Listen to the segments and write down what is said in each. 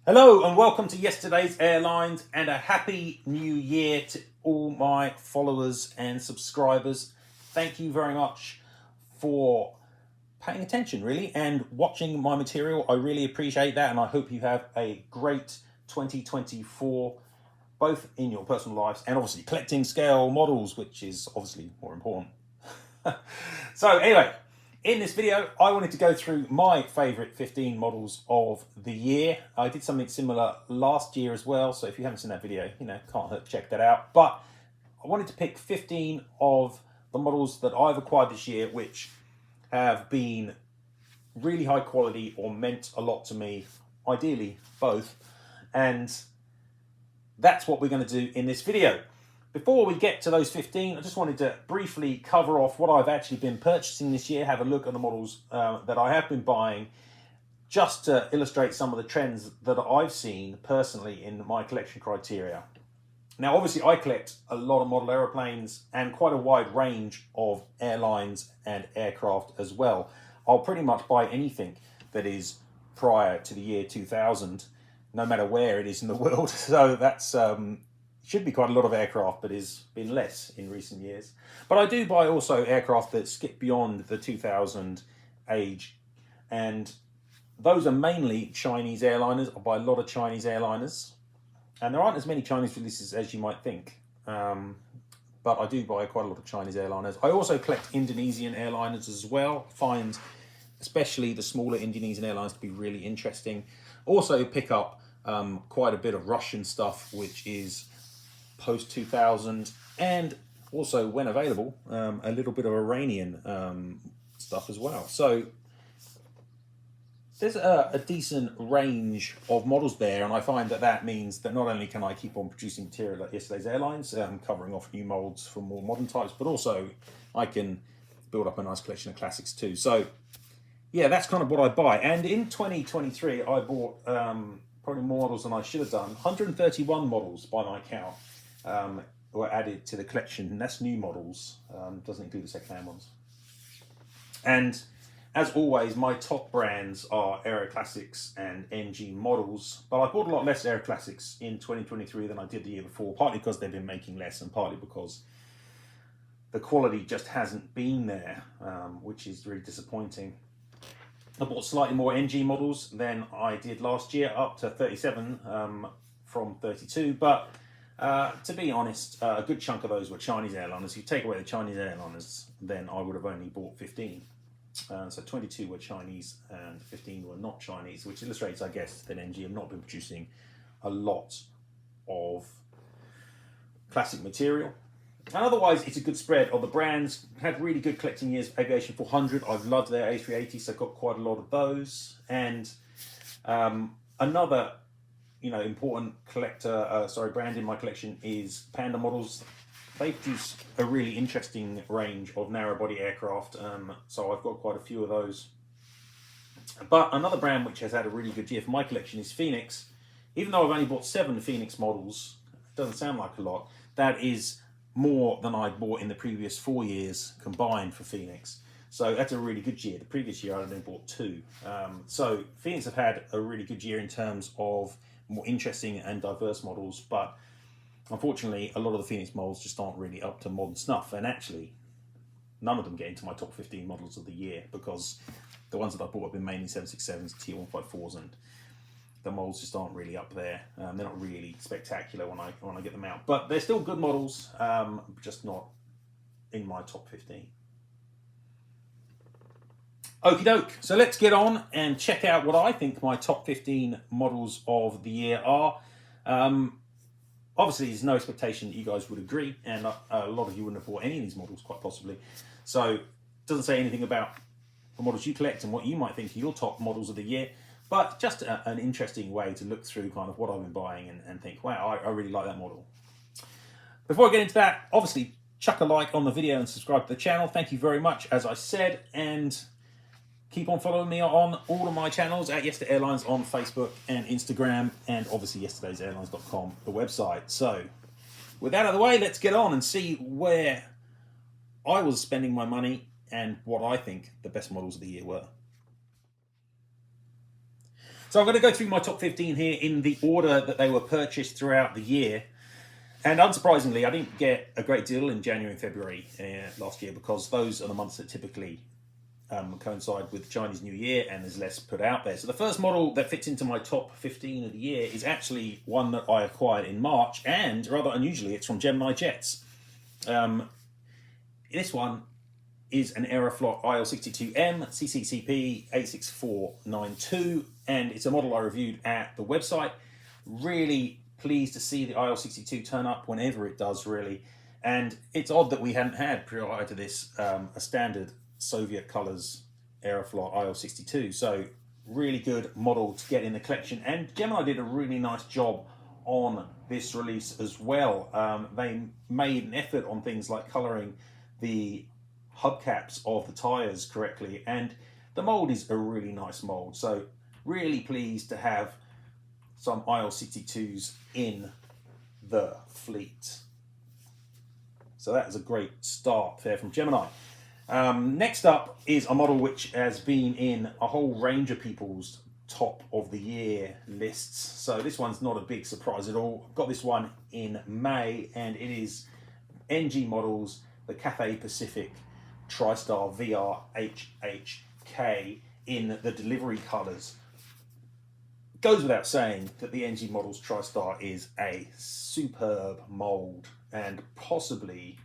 Hello and welcome to yesterday's airlines and a happy new year to all my followers and subscribers. Thank you very much for paying attention really and watching my material. I really appreciate that, and I hope you have a great 2024 both in your personal lives and obviously collecting scale models, which is obviously more important. So anyway, in this video, I wanted to go through my favourite 15 models of the year. I did something similar last year as well, so if you haven't seen that video, can't hurt to check that out. But I wanted to pick 15 of the models that I've acquired this year, which have been really high quality or meant a lot to me, ideally both. And that's what we're going to do in this video. Before we get to those 15, I just wanted to briefly cover off what I've actually been purchasing this year, have a look at the models that I have been buying, just to illustrate some of the trends that I've seen personally in my collection criteria. Now, obviously, I collect a lot of model aeroplanes and quite a wide range of airlines and aircraft as well. I'll pretty much buy anything that is prior to the year 2000, no matter where it is in the world. So that's should be quite a lot of aircraft, but has been less in recent years. But I do buy also aircraft that skip beyond the 2000 age, and those are mainly Chinese airliners. I buy a lot of Chinese airliners, and there aren't as many Chinese releases as you might think, but I do buy quite a lot of Chinese airliners. I also collect Indonesian airliners as well. Find especially the smaller Indonesian airlines to be really interesting. Also pick up quite a bit of Russian stuff, which is post 2000, and also, when available, a little bit of Iranian stuff as well. So there's a decent range of models there, and I find that means that not only can I keep on producing material like yesterday's airlines, covering off new molds for more modern types, but also I can build up a nice collection of classics too. So yeah, that's kind of what I buy. And in 2023, I bought probably more models than I should have done. 131 models by my count were added to the collection, and that's new models, doesn't include the second-hand ones. And as always, my top brands are Aeroclassics and ngmodels, but I bought a lot less Aeroclassics in 2023 than I did the year before, partly because they've been making less and partly because the quality just hasn't been there, which is really disappointing. I bought slightly more ngmodels than I did last year, up to 37 from 32, but to be honest, a good chunk of those were Chinese airliners. If you take away the Chinese airliners, then I would have only bought 15. So 22 were Chinese and 15 were not Chinese, which illustrates, I guess, that NG have not been producing a lot of classic material. And otherwise, it's a good spread of the brands. Had really good collecting years. Aviation 400, I've loved their A380s, so I've got quite a lot of those. And another important brand in my collection is Panda Models. They produce a really interesting range of narrow body aircraft, so I've got quite a few of those. But another brand which has had a really good year for my collection is Phoenix. Even though I've only bought 7 Phoenixmodels, it doesn't sound like a lot, that is more than I bought in the previous 4 years combined for Phoenix. So that's a really good year. The previous year I only bought 2. So Phoenix have had a really good year in terms of more interesting and diverse models, but unfortunately a lot of the Phoenix models just aren't really up to modern snuff, and actually none of them get into my top 15 models of the year, because the ones that I bought have been mainly 767s, T154s, and the models just aren't really up there. They're not really spectacular when I get them out, but they're still good models, just not in my top 15. Okie doke, so let's get on and check out what I think my top 15 models of the year are. Obviously, there's no expectation that you guys would agree, and a lot of you wouldn't have bought any of these models, quite possibly. So it doesn't say anything about the models you collect and what you might think are your top models of the year, but just an interesting way to look through kind of what I've been buying and think, wow, I really like that model. Before I get into that, obviously, chuck a like on the video and subscribe to the channel. Thank you very much, as I said, and keep on following me on all of my channels at Yesterday Airlines on Facebook and Instagram, and obviously yesterdaysairlines.com, the website. So with that out of the way, let's get on and see where I was spending my money and what I think the best models of the year were. So I'm going to go through my top 15 here in the order that they were purchased throughout the year. And unsurprisingly, I didn't get a great deal in January and February last year, because those are the months that typically coincide with Chinese New Year and there's less put out there. So the first model that fits into my top 15 of the year is actually one that I acquired in March, and rather unusually, it's from geminijets. This one is an Aeroflot IL62M CCCP 86492, and it's a model I reviewed at the website. Really pleased to see the IL62 turn up whenever it does, really. And it's odd that we hadn't had, prior to this, a standard Soviet colours Aeroflot IL62. So really good model to get in the collection. And Gemini did a really nice job on this release as well. They made an effort on things like colouring the hubcaps of the tyres correctly, and the mould is a really nice mould. So really pleased to have some IL62s in the fleet. So that is a great start there from Gemini. Next up is a model which has been in a whole range of people's top of the year lists. So this one's not a big surprise at all. Got this one in May, and it is ngmodels, the Cathay Pacific TriStar VR HHK in the delivery colours. Goes without saying that the ngmodels TriStar is a superb mould, and possibly,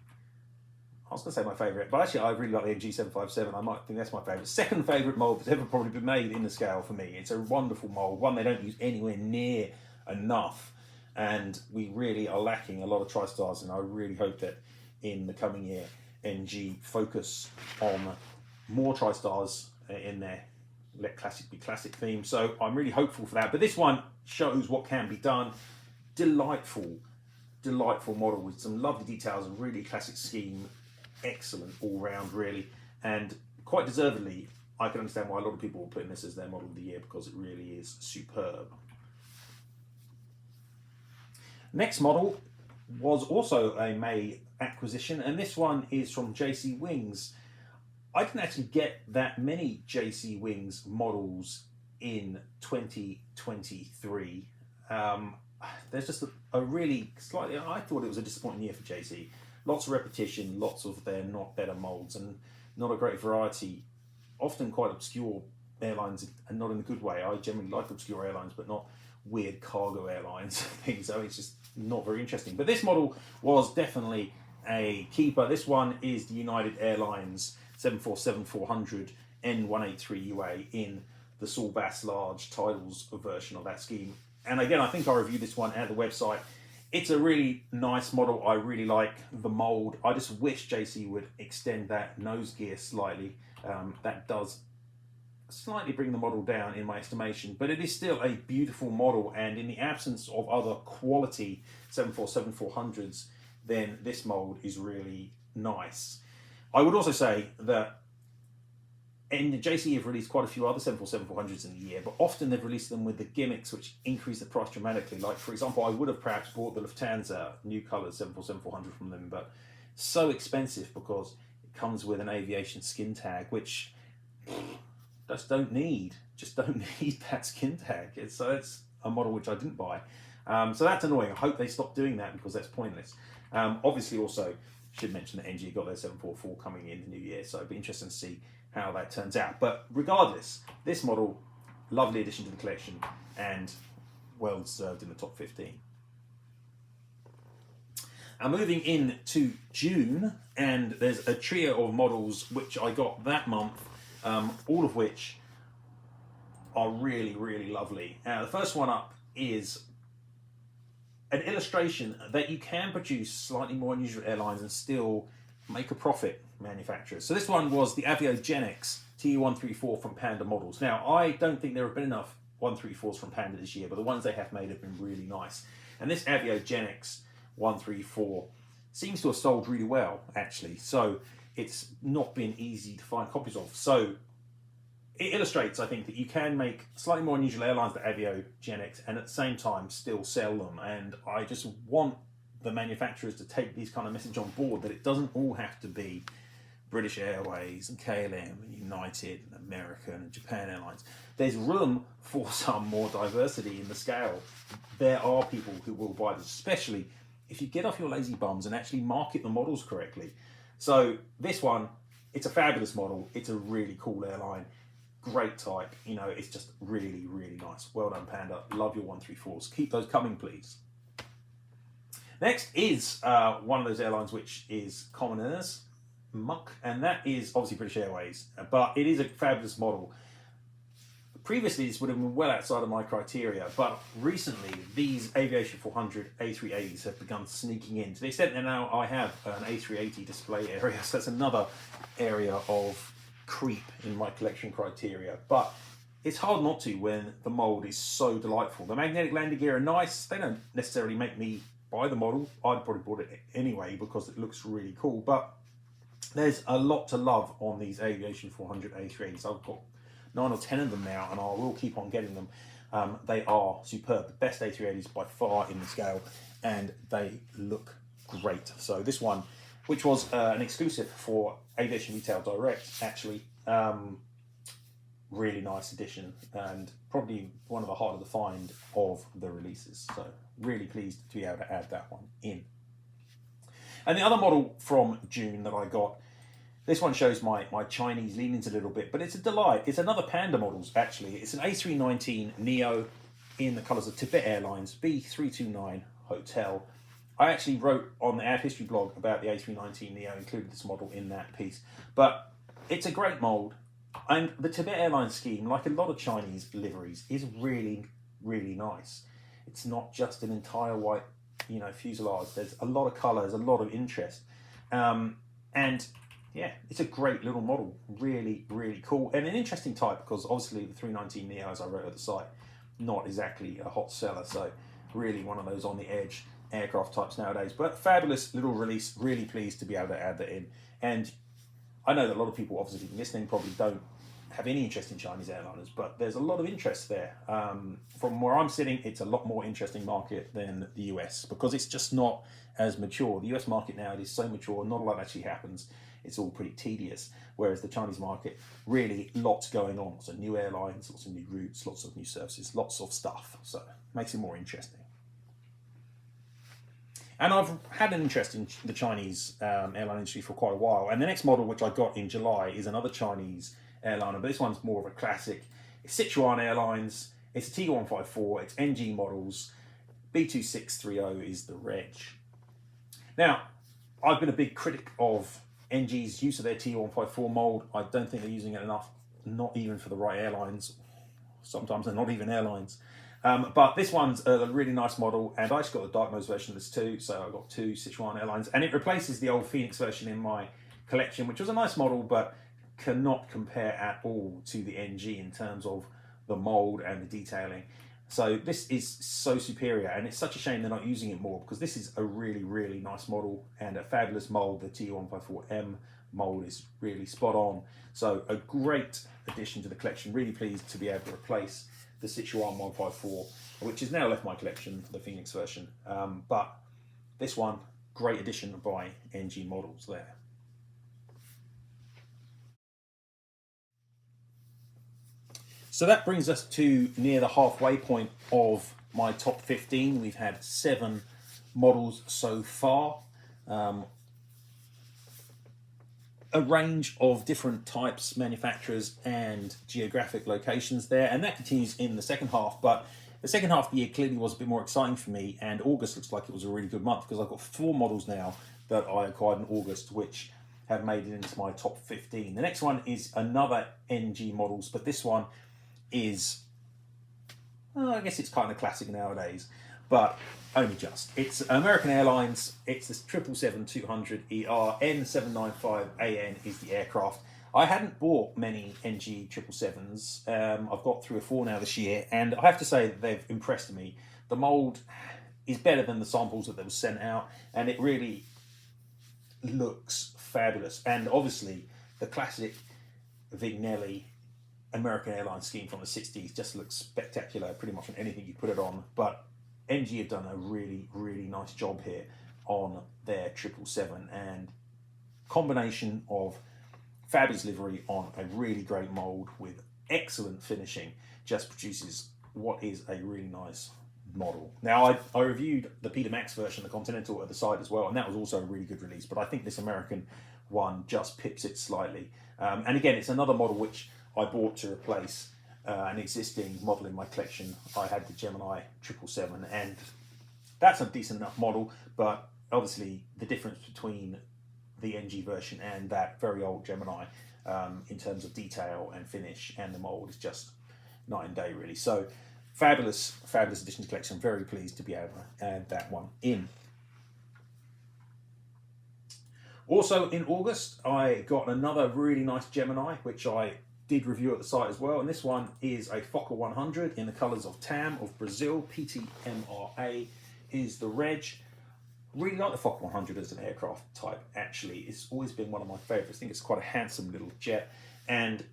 I was going to say my favourite, but actually I really like the NG757. I might think that's my favourite. Second favourite mould that's ever probably been made in the scale for me. It's a wonderful mould, one they don't use anywhere near enough, and we really are lacking a lot of TriStars, and I really hope that in the coming year NG focus on more TriStars in their let classic be classic theme. So I'm really hopeful for that. But this one shows what can be done. Delightful model with some lovely details and really classic scheme. Excellent all round, really. And quite deservedly, I can understand why a lot of people are putting this as their model of the year, because it really is superb. Next model was also a May acquisition, and this one is from jcwings. I didn't actually get that many jcwings models in 2023. There's just a really slightly, I thought it was a disappointing year for JC. Lots of repetition, lots of their not better molds, and not a great variety. Often quite obscure airlines, and not in a good way. I generally like obscure airlines, but not weird cargo airlines things. So it's just not very interesting. But this model was definitely a keeper. This one is the United Airlines 747-400 N183UA in the Saul Bass Large Titles version of that scheme. And again, I think I reviewed this one at the website. It's a really nice model. I really like the mould. I just wish JC would extend that nose gear slightly. That does slightly bring the model down in my estimation, but it is still a beautiful model, and in the absence of other quality 747-400s, then this mould is really nice. I would also say that JC have released quite a few other 747-400s in the year, but often they've released them with the gimmicks which increase the price dramatically. Like, for example, I would have perhaps bought the Lufthansa new colours 747-400 from them, but so expensive because it comes with an aviation skin tag, which just don't need that skin tag. It's a model which I didn't buy. So that's annoying. I hope they stop doing that, because that's pointless. Obviously, also should mention that NG got their 744 coming in the new year, so it'd be interesting to see how that turns out. But regardless, this model, lovely addition to the collection, and well deserved in the top 15. And moving into June, and there's a trio of models which I got that month, all of which are really, really lovely. The first one up is an illustration that you can produce slightly more unusual airlines and still make a profit, manufacturers. So this one was the aviationgeek TU134 from Panda Models. Now, I don't think there have been enough 134s from Panda this year, but the ones they have made have been really nice. And this aviationgeek 134 seems to have sold really well, actually. So it's not been easy to find copies of. So it illustrates, I think, that you can make slightly more unusual airlines than aviationgeek and at the same time still sell them. And I just want the manufacturers to take these kind of message on board, that it doesn't all have to be British Airways and KLM and United and American and Japan Airlines. There's room for some more diversity in the scale. There are people who will buy this, especially if you get off your lazy bums and actually market the models correctly. So this one, it's a fabulous model. It's a really cool airline. Great type. You know, it's just really, really nice. Well done, Panda. Love your 134s. Keep those coming, please. Next is one of those airlines which is commoners, muck, and that is obviously British Airways, but it is a fabulous model. Previously, this would have been well outside of my criteria, but recently, these Aviation 400 A380s have begun sneaking in, to the extent that now I have an A380 display area, so that's another area of creep in my collection criteria, but it's hard not to when the mould is so delightful. The magnetic landing gear are nice. They don't necessarily make me buy the model. I'd probably bought it anyway because it looks really cool, but there's a lot to love on these Aviation 400 A380s. I've got 9 or 10 of them now, and I will keep on getting them. They are superb, the best A380s by far in the scale, and they look great. So this one, which was an exclusive for Aviation Retail Direct, actually, really nice edition, and probably one of the harder to find of the releases. So really pleased to be able to add that one in. And the other model from June that I got, this one shows my Chinese leanings a little bit, but it's a delight. It's another Panda models, actually. It's an A319 Neo in the colours of Tibet Airlines, B329 Hotel. I actually wrote on the Ad History blog about the A319 Neo, included this model in that piece. But it's a great mould, and the Tibet Airlines scheme, like a lot of Chinese liveries, is really, really nice. It's not just an entire white, you know, fuselage. There's a lot of colours, a lot of interest. And yeah, it's a great little model. Really, really cool. And an interesting type, because obviously the 319 Neo, as I wrote at the site, not exactly a hot seller. So really one of those on the edge aircraft types nowadays. But fabulous little release. Really pleased to be able to add that in. And I know that a lot of people obviously listening probably don't have any interest in Chinese airliners, but there's a lot of interest there. From where I'm sitting, it's a lot more interesting market than the US, because it's just not as mature. The US market now is so mature, not a lot actually happens. It's all pretty tedious. Whereas the Chinese market, really lots going on. Lots of new airlines, lots of new routes, lots of new services, lots of stuff. So it makes it more interesting. And I've had an interest in the Chinese airline industry for quite a while. And the next model, which I got in July, is another Chinese airliner, but this one's more of a classic. It's Sichuan Airlines. It's a T154. It's ngmodels. B2630 is the reg. Now, I've been a big critic of NG's use of their T154 mould. I don't think they're using it enough, not even for the right airlines. Sometimes they're not even airlines. But this one's a really nice model, and I just got the dark nose version of this too, so I got 2 Sichuan Airlines, and it replaces the old Phoenix version in my collection, which was a nice model, but cannot compare at all to the NG in terms of the mould and the detailing. So this is so superior, and it's such a shame they're not using it more, because this is a really, really nice model and a fabulous mould. The T154M mould is really spot on. So a great addition to the collection. Really pleased to be able to replace the Sichuan 154, which has now left my collection, the Phoenix version. But this one, great addition by NG Models there. So that brings us to near the halfway point of my top 15. We've had 7 models so far. A range of different types, manufacturers, and geographic locations there, and that continues in the second half. But the second half of the year clearly was a bit more exciting for me, and August looks like it was a really good month, because I've got 4 models now that I acquired in August, which have made it into my top 15. The next one is another NG Models, but this one is, I guess it's kind of classic nowadays, but only just. It's American Airlines. It's the 777-200ER. N795AN is the aircraft. I hadn't bought many NG 777s. I've got 3 or 4 now this year, and I have to say that they've impressed me. The mould is better than the samples that were sent out, and it really looks fabulous. And obviously, the classic Vignelli American Airlines scheme from the 60s just looks spectacular pretty much on anything you put it on. But NG have done a really, really nice job here on their 777, and combination of fabulous livery on a really great mold with excellent finishing, just produces what is a really nice model. Now, I reviewed the Peter Max version, the Continental, at the site as well, and that was also a really good release, but I think this American one just pips it slightly. And again, it's another model which I bought to replace an existing model in my collection. I had the Gemini 777, and that's a decent enough model, but obviously the difference between the NG version and that very old Gemini in terms of detail and finish and the mold is just night and day, really. So fabulous addition to the collection. I'm very pleased to be able to add that one in. Also in August, I got another really nice Gemini, which I did review at the site as well. And this one is a Fokker 100 in the colours of TAM of Brazil. PTMRA is the reg. Really like the Fokker 100 as an aircraft type, actually. It's always been one of my favourites. I think it's quite a handsome little jet. And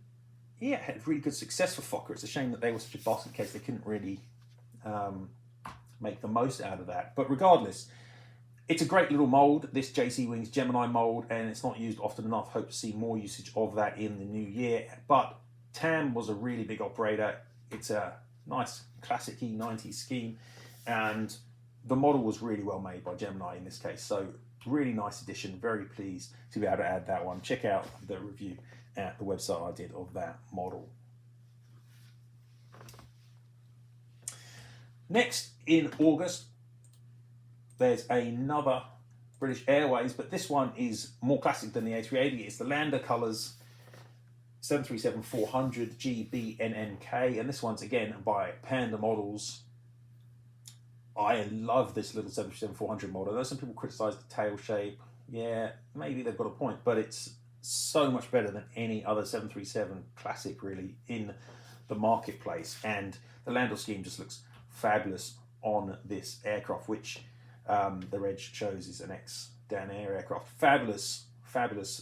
yeah, had really good success for Fokker. It's a shame that they were such a basket case they couldn't really make the most out of that. But regardless, it's a great little mould, this jcwings Gemini mould, and it's not used often enough. Hope to see more usage of that in the new year. But TAM was a really big operator. It's a nice classic E90 scheme, and the model was really well made by Gemini in this case. So really nice addition. Very pleased to be able to add that one. Check out the review at the website I did of that model. Next in August, there's another British Airways, but this one is more classic than the A380. It's the Lander Colours 737-400 GBNNK, and this one's again by Panda Models. I love this little 737-400 model. I know some people criticise the tail shape. Yeah, maybe they've got a point, but it's so much better than any other 737 classic really in the marketplace. And the Landau scheme just looks fabulous on this aircraft, which the reg shows is an ex-Dan Air aircraft. Fabulous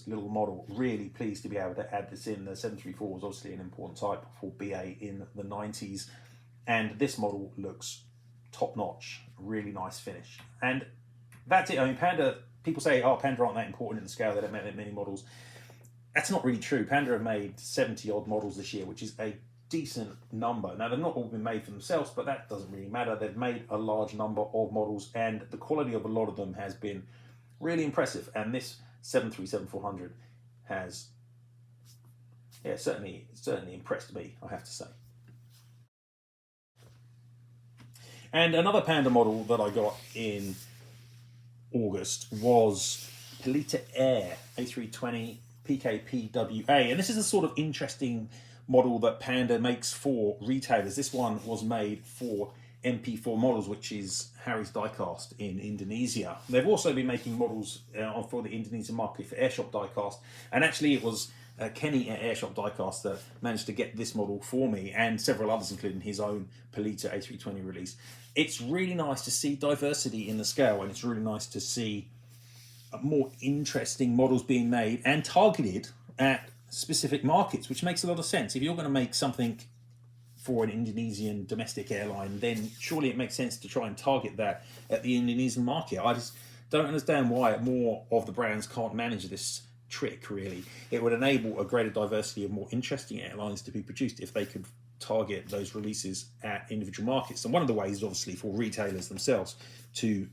little model. Really pleased to be able to add this in. The 734 was obviously an important type for BA in the 90s. And this model looks top-notch. Really nice finish. And that's it. I mean, Panda, people say, oh, Panda aren't that important in the scale. They don't make that many models. That's not really true. Panda have made 70-odd models this year, which is a decent number. Now, they've not all been made for themselves, but that doesn't really matter. They've made a large number of models, and the quality of a lot of them has been really impressive. And this 737-400 has, yeah, certainly impressed me, I have to say. And another Panda model that I got in August was Polita Air A320 PKPWA, and this is a sort of interesting model that Panda makes for retailers. This one was made for MP4 Models, which is Harry's Diecast in Indonesia. They've also been making models for the Indonesian market for Airshop Diecast, and actually it was Kenny at Airshop Diecast that managed to get this model for me, and several others, including his own Polita A320 release. It's really nice to see diversity in the scale, and it's really nice to see more interesting models being made and targeted at specific markets, which makes a lot of sense. If you're going to make something for an Indonesian domestic airline, then surely it makes sense to try and target that at the Indonesian market. I just don't understand why more of the brands can't manage this trick, really. It would enable a greater diversity of more interesting airlines to be produced if they could target those releases at individual markets. And one of the ways is obviously for retailers themselves to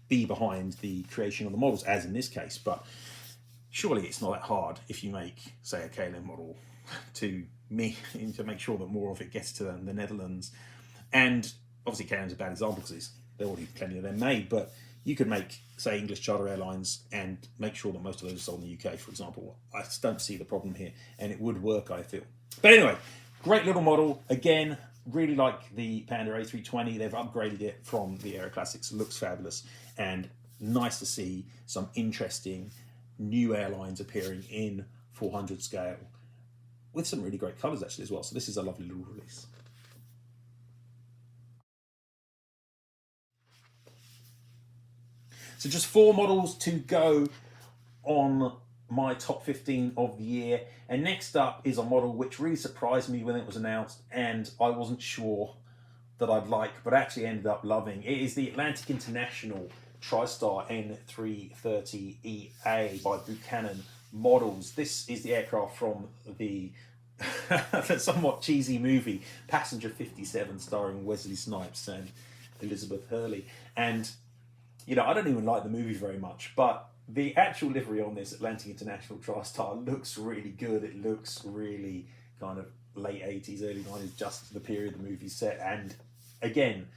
be behind the creation of the models, as in this case. But surely it's not that hard if you make, say, a KLM model to make sure that more of it gets to the Netherlands. And obviously KLM's a bad example because there are already plenty of them made, but you could make, say, English charter airlines and make sure that most of those are sold in the UK, for example. I just don't see the problem here, and it would work, I feel. But anyway, great little model. Again, really like the Panda A320. They've upgraded it from the Aeroclassics. It looks fabulous, and nice to see some interesting new airlines appearing in 400 scale with some really great colours actually as well. So this is a lovely little release. So just 4 models to go on my top 15 of the year. And next up is a model which really surprised me when it was announced, and I wasn't sure that I'd like, but actually ended up loving. It is the Atlantic International TriStar N330EA by Buchanan Models. This is the aircraft from the somewhat cheesy movie Passenger 57, starring Wesley Snipes and Elizabeth Hurley. And you know, I don't even like the movie very much, but the actual livery on this Atlantic International TriStar looks really good. It looks really kind of late 80s, early 90s, just the period the movie's set. And again,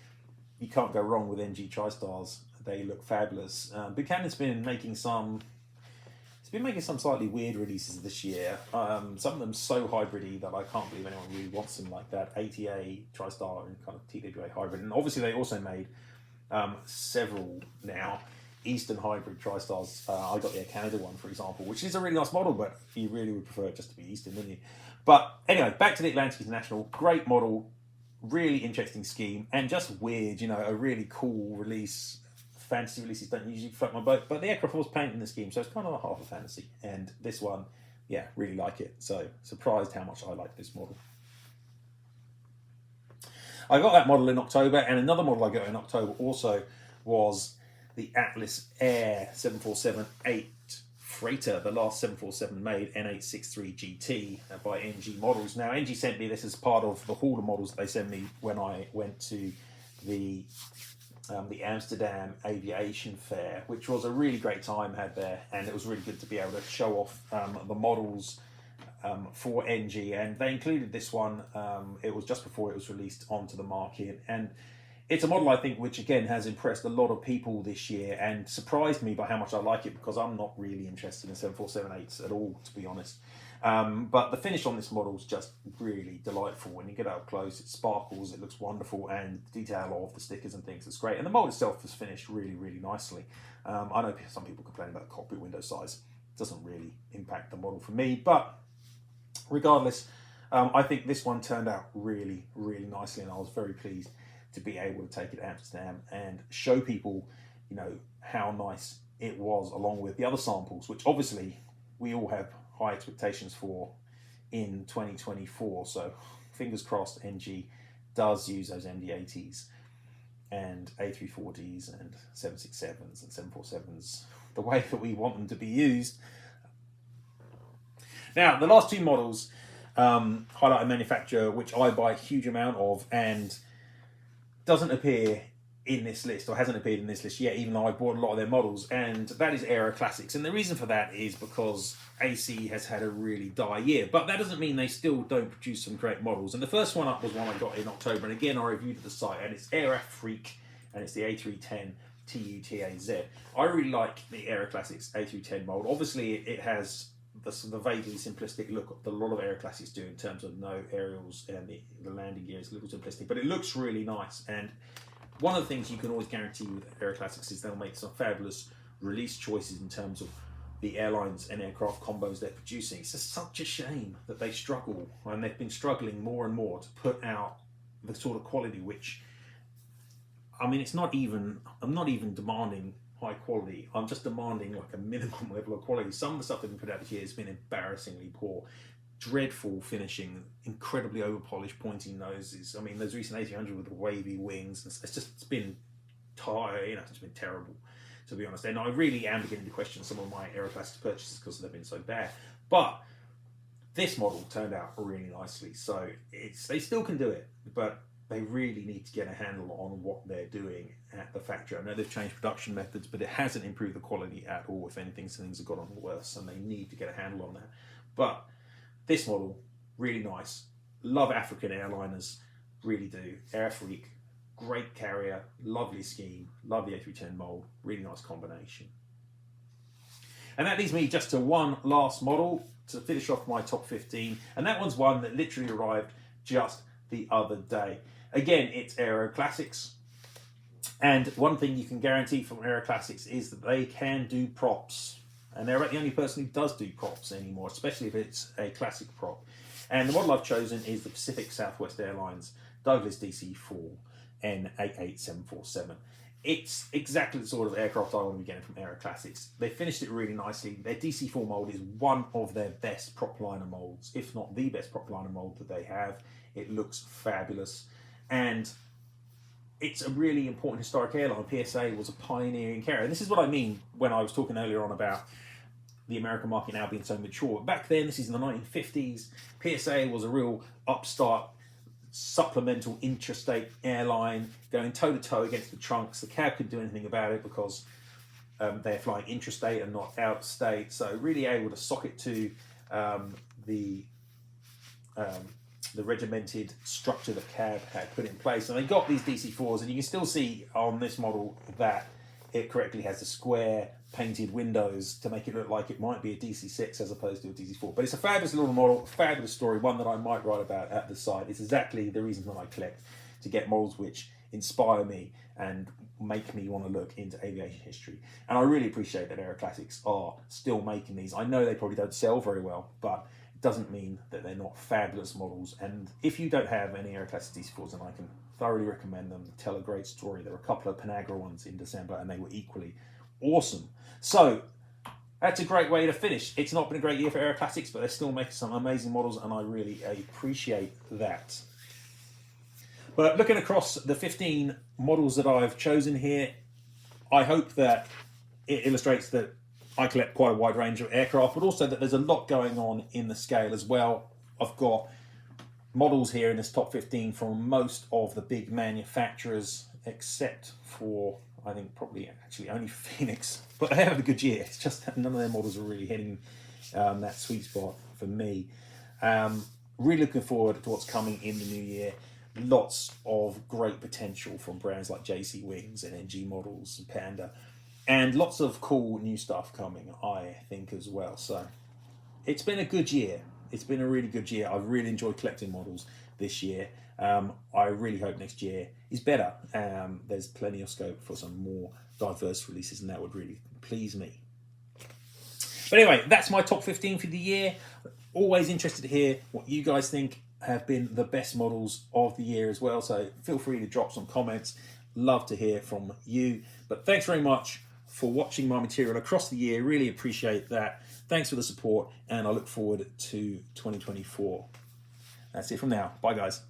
you can't go wrong with NG TriStars. They look fabulous. Buchanan's been making some. It's been making some slightly weird releases this year. Some of them so hybridy that I can't believe anyone really wants them like that. ATA TriStar and kind of TWA hybrid, and obviously they also made several now Eastern hybrid TriStars. I got the Air Canada one, for example, which is a really nice model, but you really would prefer it just to be Eastern, wouldn't you? But anyway, back to the Atlantic International. Great model, really interesting scheme, and just weird, you know, a really cool release. Fantasy releases don't usually float my boat, but the aircraft was painted in the scheme, so it's kind of half a fantasy. And this one, yeah, really like it. So surprised how much I like this model. I got that model in October, and another model I got in October also was the Atlas Air 747-8 freighter, the last 747 made, N863GT by NG Models. Now, NG sent me this as part of the haul of models that they sent me when I went to the Amsterdam Aviation Fair, which was a really great time had there, and it was really good to be able to show off the models for NG, and they included this one. It was just before it was released onto the market, and it's a model I think which again has impressed a lot of people this year and surprised me by how much I like it, because I'm not really interested in 747-8s at all, to be honest. But the finish on this model is just really delightful. When you get up close, it sparkles, it looks wonderful, and the detail of the stickers and things is great. And the mold itself is finished really, really nicely. I know some people complain about the cockpit window size. It doesn't really impact the model for me, but regardless, I think this one turned out really, really nicely, and I was very pleased to be able to take it to Amsterdam and show people, you know, how nice it was, along with the other samples, which obviously we all have high expectations for in 2024. So fingers crossed NG does use those MD-80s and A340s and 767s and 747s the way that we want them to be used. Now, the last two models highlight a manufacturer which I buy a huge amount of and doesn't appear in this list, or hasn't appeared in this list yet, even though I bought a lot of their models, and that is Aeroclassics. And the reason for that is because AC has had a really dire year, but that doesn't mean they still don't produce some great models. And the first one up was one I got in October, and again I reviewed at the site, and it's Airfreak, and it's the A310 TUTAZ. I really like the Aeroclassics A310 mold. Obviously it has the vaguely simplistic look that a lot of Aeroclassics do in terms of no aerials, and the landing gear is a little simplistic, but it looks really nice. And one of the things you can always guarantee with Aeroclassics is they'll make some fabulous release choices in terms of the airlines and aircraft combos they're producing. It's just such a shame that they struggle, and they've been struggling more and more to put out the sort of quality which, I mean, I'm not even demanding high quality. I'm just demanding like a minimum level of quality. Some of the stuff they've been put out this year has been embarrassingly poor. Dreadful finishing, incredibly over-polished pointing noses. I mean, those recent 1800 with the wavy wings, it's been tired, you know, it's been terrible, to be honest. And I really am beginning to question some of my Aeroclassics purchases because they've been so bad. But this model turned out really nicely, so they still can do it, but they really need to get a handle on what they're doing at the factory. I know they've changed production methods, but it hasn't improved the quality at all. If anything, things have gotten worse, and they need to get a handle on that. But this model, really nice. Love African airliners, really do. Airfreak, great carrier, lovely scheme, love the A310 mold, really nice combination. And that leads me just to one last model to finish off my top 15, and that one's one that literally arrived just the other day. Again, it's Aeroclassics, and one thing you can guarantee from Aeroclassics is that they can do props. And they're the only person who does do props anymore, especially if it's a classic prop. And the model I've chosen is the Pacific Southwest Airlines Douglas DC-4 N88747. It's exactly the sort of aircraft I want to be getting from Aeroclassics. They finished it really nicely. Their DC-4 mold is one of their best prop liner molds, if not the best prop liner mold that they have. It looks fabulous. And it's a really important historic airline. PSA was a pioneering carrier. And this is what I mean when I was talking earlier on about the American market now being so mature. But back then, this is in the 1950s, PSA was a real upstart supplemental intrastate airline going toe-to-toe against the trunks. The cab couldn't do anything about it because they're flying intrastate and not outstate. So really able to socket to the regimented structure that cab had put in place. And they got these DC4s, and you can still see on this model that it correctly has the square painted windows to make it look like it might be a DC6 as opposed to a DC4. But it's a fabulous little model, fabulous story, one that I might write about at the site. It's exactly the reason that I collect, to get models which inspire me and make me want to look into aviation history. And I really appreciate that Aeroclassics are still making these. I know they probably don't sell very well, but it doesn't mean that they're not fabulous models. And if you don't have any Aeroclassics DC4s, then I can thoroughly recommend them. They tell a great story. There were a couple of Panagra ones in December, and they were equally awesome. So that's a great way to finish. It's not been a great year for Aeroclassics, but they're still making some amazing models, and I really appreciate that. But looking across the 15 models that I've chosen here, I hope that it illustrates that I collect quite a wide range of aircraft, but also that there's a lot going on in the scale as well. I've got models here in this top 15 from most of the big manufacturers, except for, I think, probably actually only Phoenix. But they have a good year. It's just that none of their models are really hitting that sweet spot for me. Really looking forward to what's coming in the new year. Lots of great potential from brands like jcwings and ngmodels and Panda, and lots of cool new stuff coming, I think, as well. So it's been a good year. It's been a really good year. I've really enjoyed collecting models this year. I really hope next year is better. There's plenty of scope for some more diverse releases, and that would really please me. But anyway, that's my top 15 for the year. Always interested to hear what you guys think have been the best models of the year as well. So feel free to drop some comments. Love to hear from you. But thanks very much for watching my material across the year. Really appreciate that. Thanks for the support, and I look forward to 2024. That's it from now. Bye, guys.